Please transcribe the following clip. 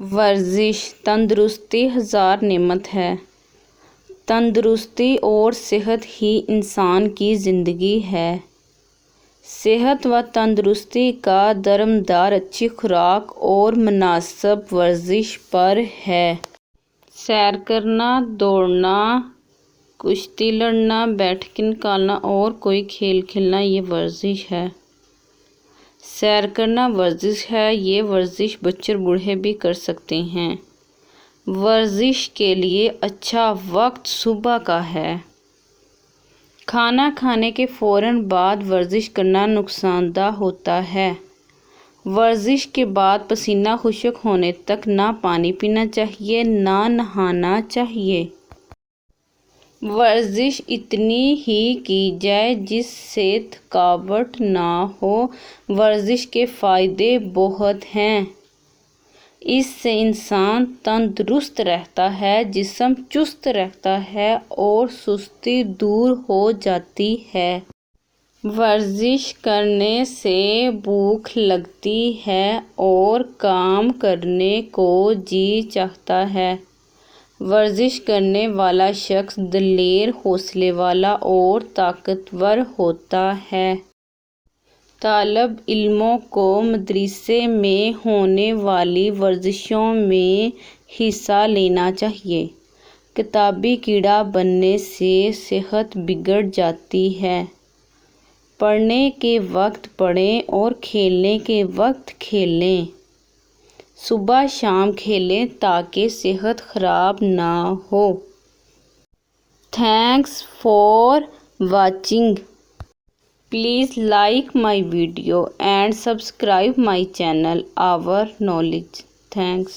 ورزش تندرستی ہزار نعمت ہے۔ تندرستی اور صحت ہی انسان کی زندگی ہے۔ صحت و تندرستی کا درمدار اچھی خوراک اور مناسب ورزش پر ہے۔ سیر کرنا، دوڑنا، کشتی لڑنا، بیٹھک نکالنا اور کوئی کھیل کھیلنا یہ ورزش ہے۔ سیر کرنا ورزش ہے۔ یہ ورزش بچے اور بوڑھے بھی کر سکتے ہیں۔ ورزش کے لیے اچھا وقت صبح کا ہے۔ کھانا کھانے کے فوراً بعد ورزش کرنا نقصان دہ ہوتا ہے۔ ورزش کے بعد پسینہ خشک ہونے تک نہ پانی پینا چاہیے نہ نہانا چاہیے۔ ورزش اتنی ہی کی جائے جس سے تھکاوٹ نہ ہو۔ ورزش کے فائدے بہت ہیں۔ اس سے انسان تندرست رہتا ہے، جسم چست رہتا ہے اور سستی دور ہو جاتی ہے۔ ورزش کرنے سے بھوک لگتی ہے اور کام کرنے کو جی چاہتا ہے۔ ورزش کرنے والا شخص دلیر، حوصلے والا اور طاقتور ہوتا ہے۔ طالب علموں کو مدرسے میں ہونے والی ورزشوں میں حصہ لینا چاہیے۔ کتابی کیڑا بننے سے صحت بگڑ جاتی ہے۔ پڑھنے کے وقت پڑھیں اور کھیلنے کے وقت کھیلیں۔ صبح شام کھیلیں تاکہ صحت خراب نہ ہو۔ Thanks for watching. Please like my video and subscribe my channel Our Knowledge. Thanks.